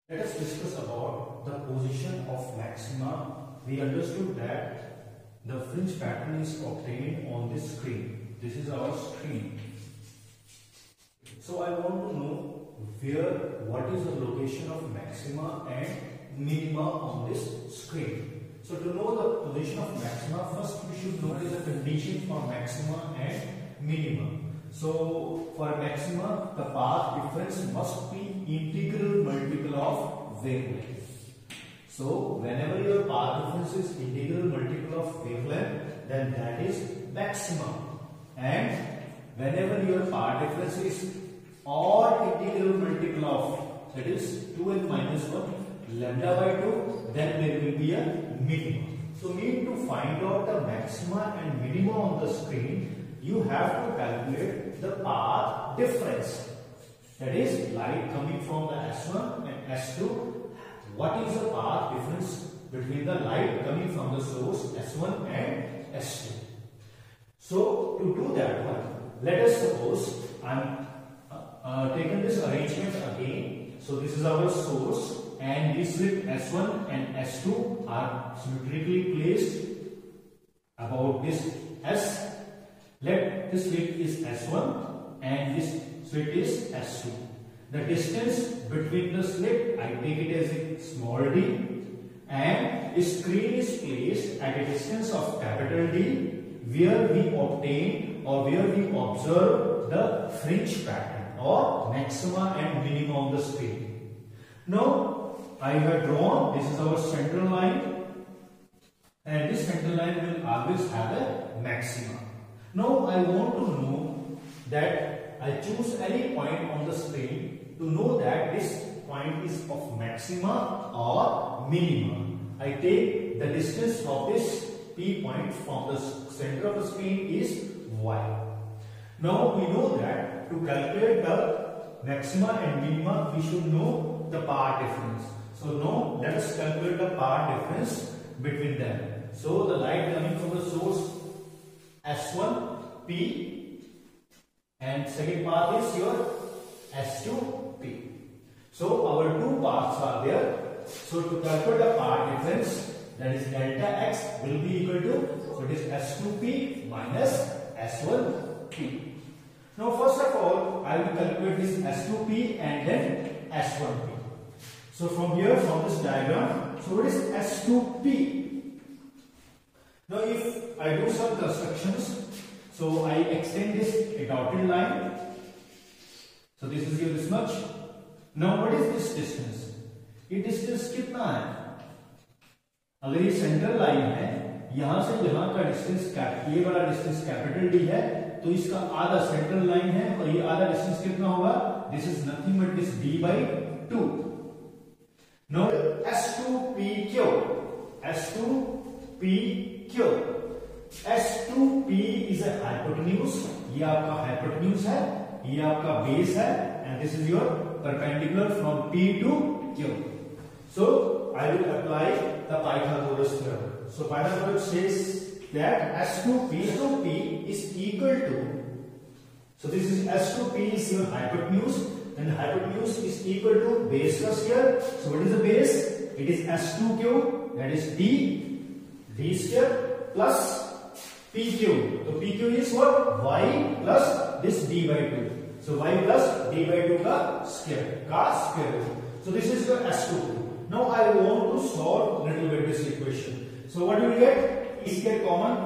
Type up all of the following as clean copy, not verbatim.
Let us discuss about the position of maxima. We understood that the fringe pattern is obtained on this screen. This is our screen. So I want to know what is the location of maxima and minima on this screen. So to know the position of maxima, first we should know the condition for maxima and minima. So for maxima, the path difference must be integral multiple of wavelength. So whenever your path difference is integral multiple of wavelength, then that is maxima. And whenever your path difference is odd integral multiple of, that is 2n minus 1 lambda by 2, then there will be a minima. So we need to find out the maxima and minima on the screen. You have to calculate the path difference, that is light coming from the S1 and S2. What is the path difference between the light coming from the source S1 and S2? So to do that one, let us suppose I'm taken this arrangement again. So this is our source and this slit S1 and S2 are symmetrically placed about this S. Let this slit is S1 and this slit is S2. The distance between the slit, I take it as a small d, and the screen is placed at a distance of capital D, where we obtain or where we observe the fringe pattern or maxima and minima on the screen. Now I have drawn, this is our central line, and this central line will always have a maxima. Now I want to know that I choose any point on the screen to know that this point is of maxima or minima. I take the distance of this P point from the center of the screen is y. Now we know that to calculate the maxima and minima we should know the path difference. So now let us calculate the path difference between them. So the light coming from the source S1 P and second path is your S2 P. So our two paths are there. So to calculate the path difference, that is delta x will be equal to, so it is S2P minus S1P. Now first of all, I will calculate this S2P and then S1P. So from here, from this diagram, so what is S2P? Now if I do some constructions, so I extend this a dotted line. So this is here this much. Now what is this distance? ये distance कितना है? अगर ये central line है, यहां से यहां का डिस्टेंस ये वाला डिस्टेंस कैपिटल डी है, तो इसका आधा सेंट्रल लाइन है और ये आधा डिस्टेंस कितना होगा? This is nothing but this d by 2. Now S2PQ, S2PQ, S2P is a hypotenuse. ये आपका hypotenuse है, ये आपका base है, and this is your perpendicular from P to Q. So I will apply the Pythagoras theorem. So Pythagoras says that S2P to P is equal to, so this is S2P is your hypotenuse, and hypotenuse is equal to base plus here. So what is the base? It is S2Q, that is D square plus PQ. So PQ is what? Y plus this D by 2. So y plus d by 2 का square root. So this is your S2P. Now I want to solve little bit this equation. So what do we get? D square common.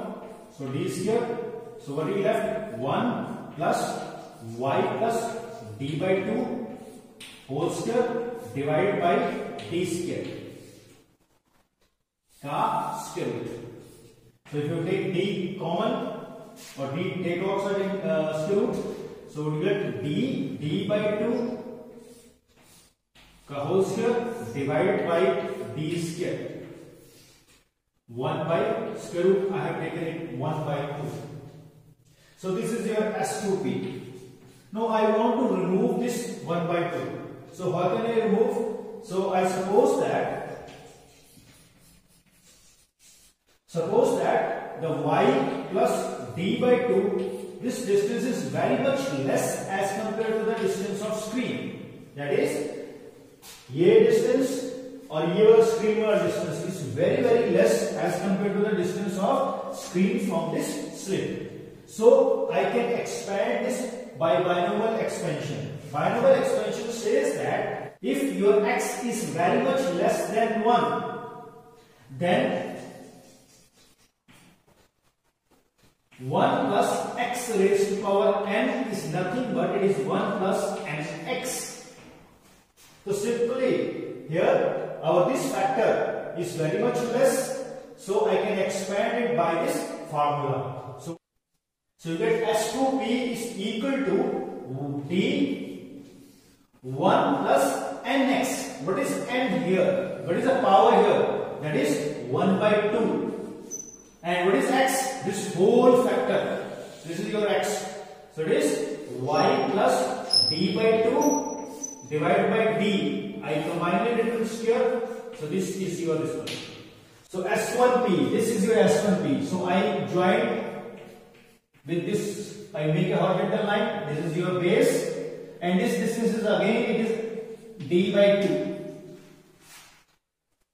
So D square. So what we left? 1 plus y plus d by 2 whole square divided by d square का square root. So if you take d common or d take outside square root, so we get d by 2 का whole square divided by d square. 1 by square root, I have taken it 1 by 2. So this is your S2P. Now I want to remove this 1 by 2. So how can I remove? So I suppose that the y plus d by 2, this distance is very much less as compared to the distance of screen. That is ये distance और ये वाला screen वाला distance is very less as compared to the distance of screen from this slit. So I can expand this by binomial expansion. Binomial expansion says that if your x is very much less than 1, then 1 plus x raised to power n is nothing but it is 1 plus nx. So simply here this factor is very much less, so I can expand it by this formula. So you get S2P is equal to D 1 plus nx. What is n here? What is the power here? That is 1 by 2. And what is x? This whole factor. This is your x. So it is y plus d by 2 divided by d. I combine it into square. So this is your this one. So S1P. This is your S1P. So I join with this. I make a horizontal line. This is your base. And this distance is again it is d by 2.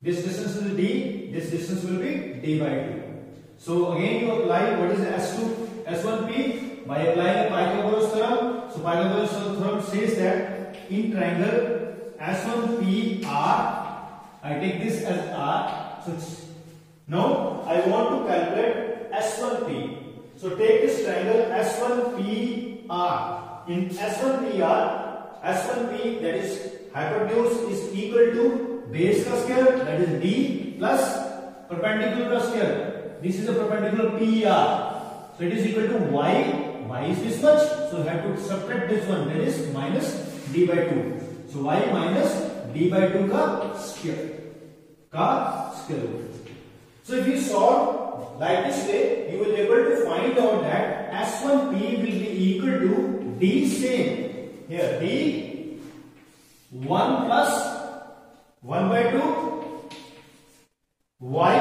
This distance is d. This distance will be d by 2. So again you apply what is S1P by applying Pythagoras theorem. So Pythagoras theorem says that in triangle S1PR, I take this as R. So now I want to calculate S1P. So take this triangle S1PR. In S1PR, S1P that is hypotenuse is equal to base ka square that is D plus perpendicular ka square. This is a perpendicular PR. So it is equal to y. Y is this much. So I have to subtract this one. That is minus d by 2. So y minus d by 2 ka square root. So if you solve like this way, you will be able to find out that S1P will be equal to D same. Here D 1 plus 1 by 2 y.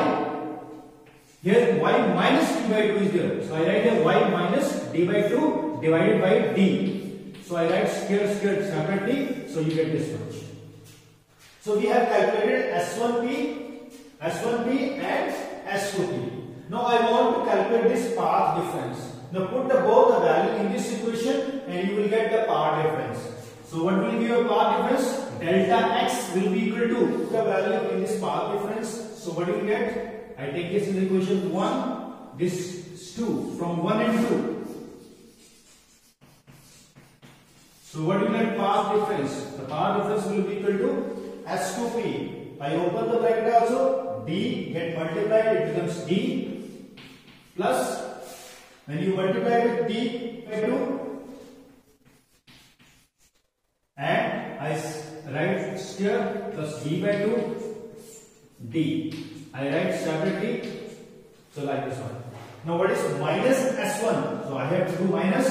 Here y minus d by 2 is there. So I write here y minus d by 2 divided by d. So I write square separately. So you get this much. So we have calculated S1P and S2P. Now I want to calculate this path difference. Now put both the value in this equation and you will get the path difference. So what will be your path difference? Delta x will be equal to the value in this path difference. So what you will get? I take this in equation 1, this is 2, from 1 and 2. So what you get path difference? The path difference will be equal to S2P. I open the bracket also, D get multiplied, it becomes D plus, when you multiply with D by 2, and I write square plus D by 2, D. I write separately, so like this one. Now what is minus S1? So I have to do minus,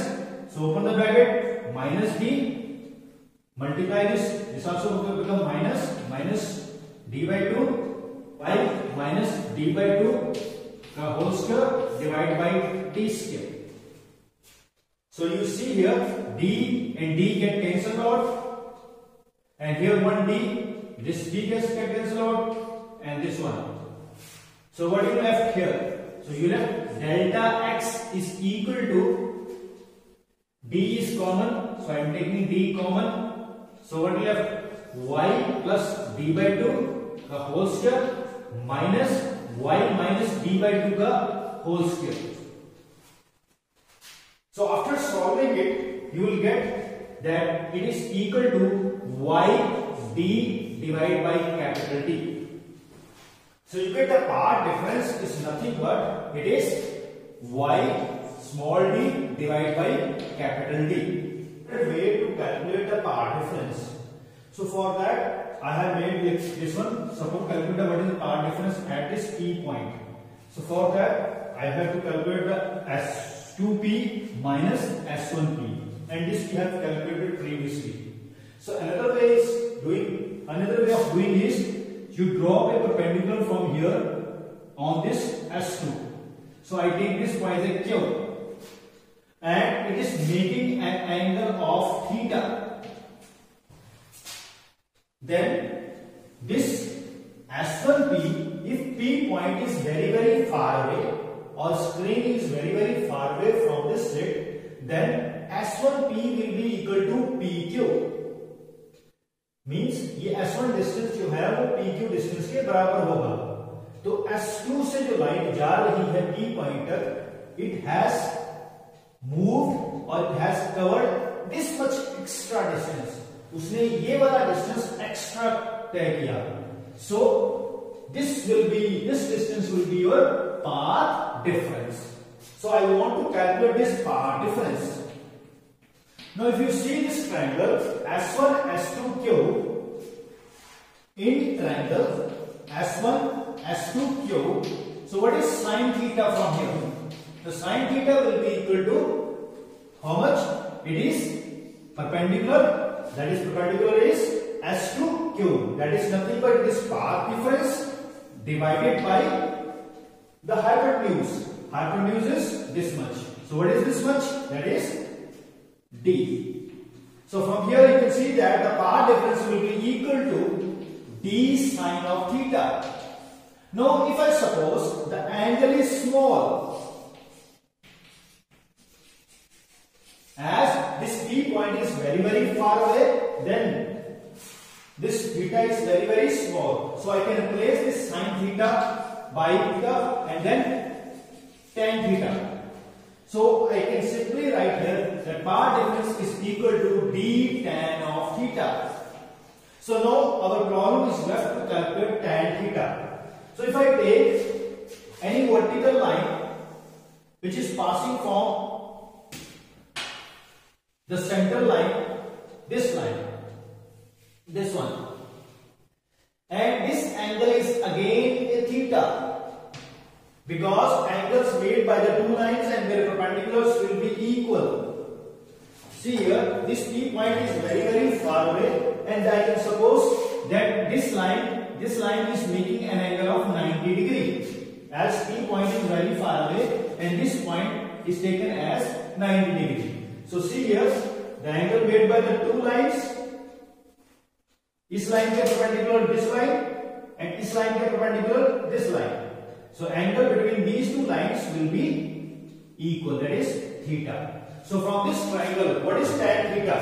so open the bracket, minus D, multiply this also will become minus D by 2, by minus D by 2 the whole square divided by D square. So you see here D and D get cancelled out, and here one D, this D gets cancelled out, and this one. So what you left here? So you left delta x is equal to D is common, so I am taking D common. So what you left? Y plus D by 2 the whole square minus y minus D by 2 the whole square. So after solving it, you will get that it is equal to y d divided by capital T. So you get the path difference is nothing but it is y small d divided by capital D. A way to calculate the path difference. So for that I have made this one. Suppose calculate what is the path difference at this P point. So for that I have to calculate the S2P minus S1P, and this we have calculated previously. So another way of doing is you draw a perpendicular from here on this S2. So I take this point as a Q, and it is making an angle of theta. Then this S1P, if P point is very far away or screen is very far away from this slit, then S1P will be equal to PQ. Means ये S1 distance जो है वो PQ distance के बराबर होगा। तो S2 से जो लाइट जा रही है P पॉइंट तक, इट हैज मूव्ड और it has covered this much extra distance, उसने ये वाला डिस्टेंस एक्स्ट्रा तय किया। So this distance will be your path difference. So I want to calculate this path difference. Now if you see this triangle S1 S2 Q, in triangle S1 S2 Q, so what is sin theta from here? The sin theta will be equal to how much? It is perpendicular, that is perpendicular is S2 Q, that is nothing but this path difference divided by the hypotenuse. Hypotenuse is this much. So what is this much? That is D. So from here you can see that the path difference will be equal to D sine of theta. Now if I suppose the angle is small, as this P point is very far away, then this theta is very small. So I can replace this sine theta by theta and then tan theta. So I can simply write here that path difference is equal to D tan of theta. So now our problem is left to calculate tan theta. So if I take any vertical line which is passing from the center line, this line, this one, and this angle is again a theta, because angles made by the two lines and their perpendiculars will be equal. See here, this P point is very far away, and I can suppose that this line is making an angle of 90 degrees, as P point is very far away and this point is taken as 90 degrees. So see here, the angle made by the two lines, इस line के perpendicular this line and इस line के perpendicular this line. So angle between these two lines will be equal, that is theta. So from this triangle, what is tan theta?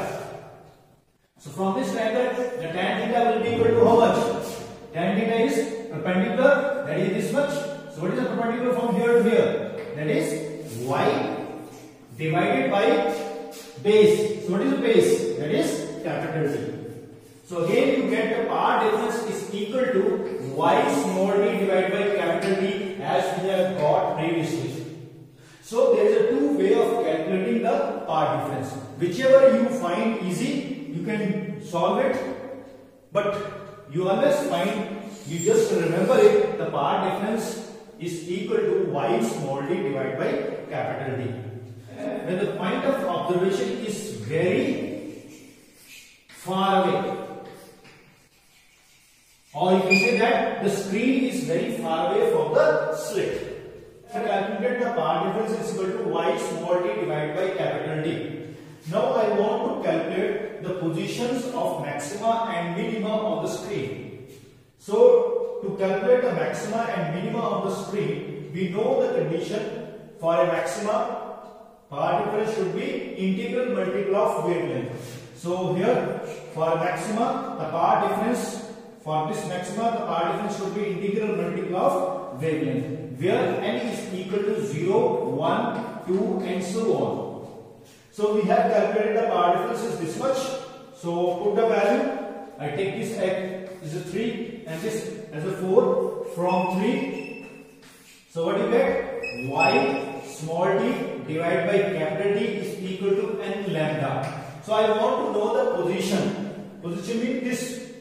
So from this triangle, the tan theta will be equal to how much? Tan theta is perpendicular, that is this much. So what is the perpendicular from here to here? That is y divided by base. So what is the base? That is capital T. So again you get the path difference is equal to y small d divided by capital T, as we have got previously. So there is a two way of calculating the path difference. Whichever you find easy, you can solve it. But you always find, you just remember it, the path difference is equal to y small d divided by capital D. When the point of observation is very far away, or you can say that the screen is very far away from the slit. So calculate the path difference is equal to y small d divided by capital D. Now I want to calculate the positions of maxima and minima on the screen. So to calculate the maxima and minima on the screen, we know the condition for a maxima, path difference should be integral multiple of wavelength. So here for a maxima, the path difference, for this maxima, the path difference should be integral multiple of wavelength, where n is equal to 0, 1, 2 and so on. So we have calculated the path difference is this much. So put the value, I take this as a 3 and this as a 4 from 3. So what you get? Y small d divided by capital D is equal to n lambda. So I want to know the position. Position means this,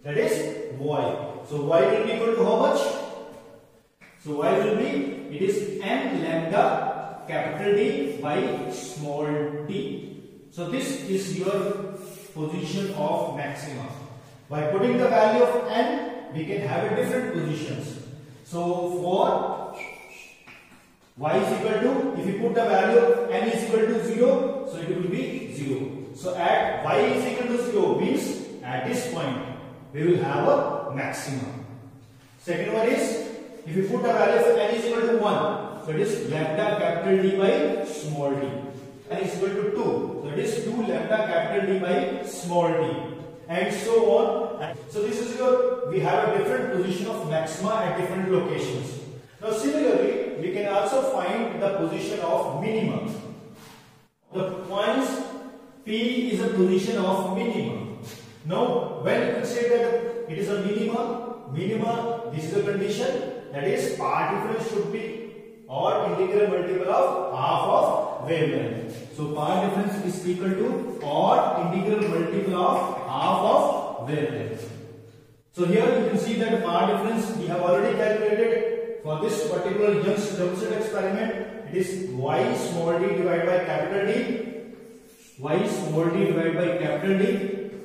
that is y. So y will be equal to how much? So y will be, it is n lambda capital D by small d. So this is your position of maxima. By putting the value of n, we can have a different positions. So for y is equal to, if you put the value of n is equal to 0, so it will be 0. So at y is equal to 0 means at this point we will have a maxima. Second one is, if you put a value of n is equal to 1, so it is lambda capital D by small d. N is equal to 2, so it is 2 lambda capital D by small d, and so on. So this is your, we have a different position of maxima at different locations. Now similarly, we can also find the position of minima. The points P is a position of minima. Now when you can say that it is a minima, this is a condition, that is part difference should be or integral multiple of half of wavelength. So part difference is equal to or integral multiple of half of wavelength. So here you can see that part difference we have already calculated for this particular Young's-Lipton experiment. It is y small d divided by capital D, y small d divided by capital D,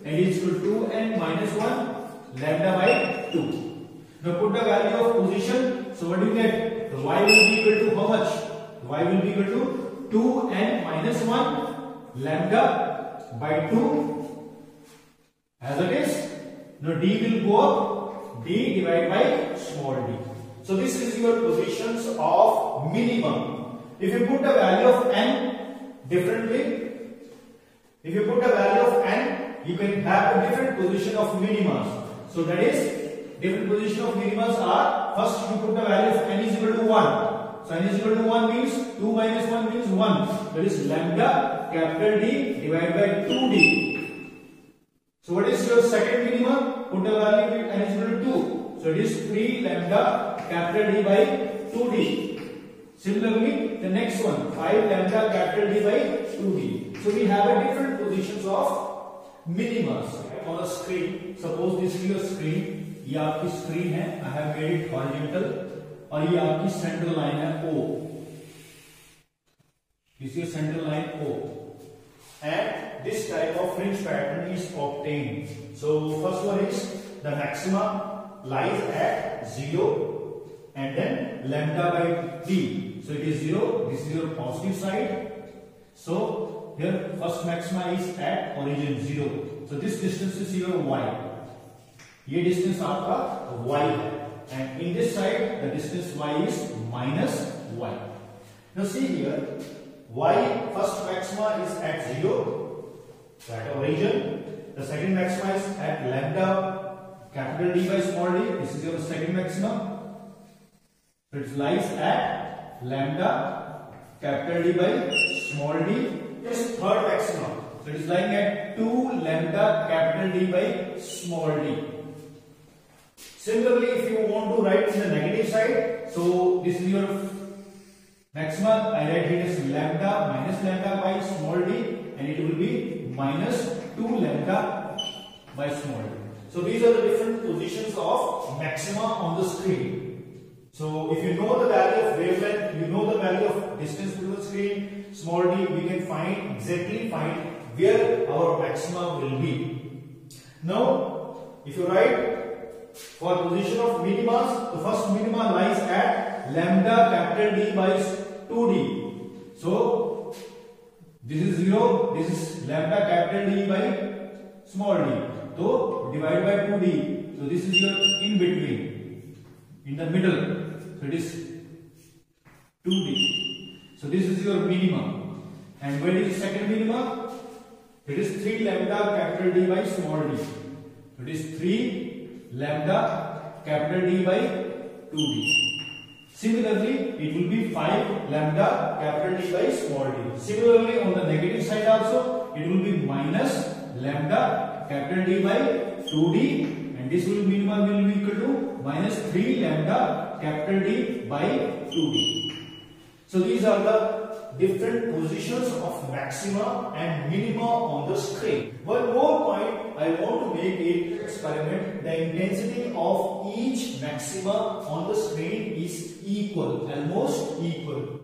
and it is equal to 2n minus 1 lambda by 2. Now put the value of position. So what do you get? The y will be equal to how much? The y will be equal to 2n minus 1 lambda by 2 as it is. Now d will go up, d divided by small d. So this is your positions of minimum. If you put the value of n differently, if you put the value of n, you can have a different position of minimas. So that is, different position of minimas are, first you put the value of n is equal to 1. So n is equal to 1 means 2 minus 1 means 1. That is lambda capital D divided by 2d. So what is your second minimum? Put the value of n is equal to 2. So it is 3 lambda capital D by 2d. Similarly, the next one, 5 lambda capital D by 2d. So we have a different positions of minimas on a screen. Suppose this is your screen. ये आपकी screen है, I have made it horizontal, और ये आपकी central line है O. This is your central line O, and this type of fringe pattern is obtained. So first one is the maxima lies at 0, and then lambda by d. So it is 0. This is your positive side. So here first maxima is at origin 0. So this distance is your y. ये distance आपका y है, and in this side the distance y is minus y. Now see here, y first maxima is at 0, at origin. The second maxima is at lambda capital D by small d. This is your second maxima. So it lies at lambda capital D by small d. This third maxima. So it is lying at 2 lambda capital D by small d. Similarly, if you want to write in the negative side, so this is your maxima. I write it as lambda minus lambda by small d, and it will be minus 2 lambda by small d. So these are the different positions of maxima on the screen. So if you know the value of wavelength, you know the value of distance to the screen, small d, we can exactly find where our maxima will be. Now, if you write for position of minimas, the first minima lies at lambda capital D by 2d. So this is 0, this is lambda capital D by small d. So divided by 2d. So this is your in between, in the middle. So it is 2d. So this is your minimum. And where is the second minima? It is 3 lambda capital D by small d. So it is 3 lambda capital D by 2d. Similarly, it will be 5 lambda capital D by small d. Similarly, on the negative side also, it will be minus lambda capital D by 2d, and this will minimum will be equal to minus 3 lambda capital D by 2d. So these are the different positions of maxima and minima on the screen. One more point I want to make in experiment, the intensity of each maxima on the screen is equal, almost equal.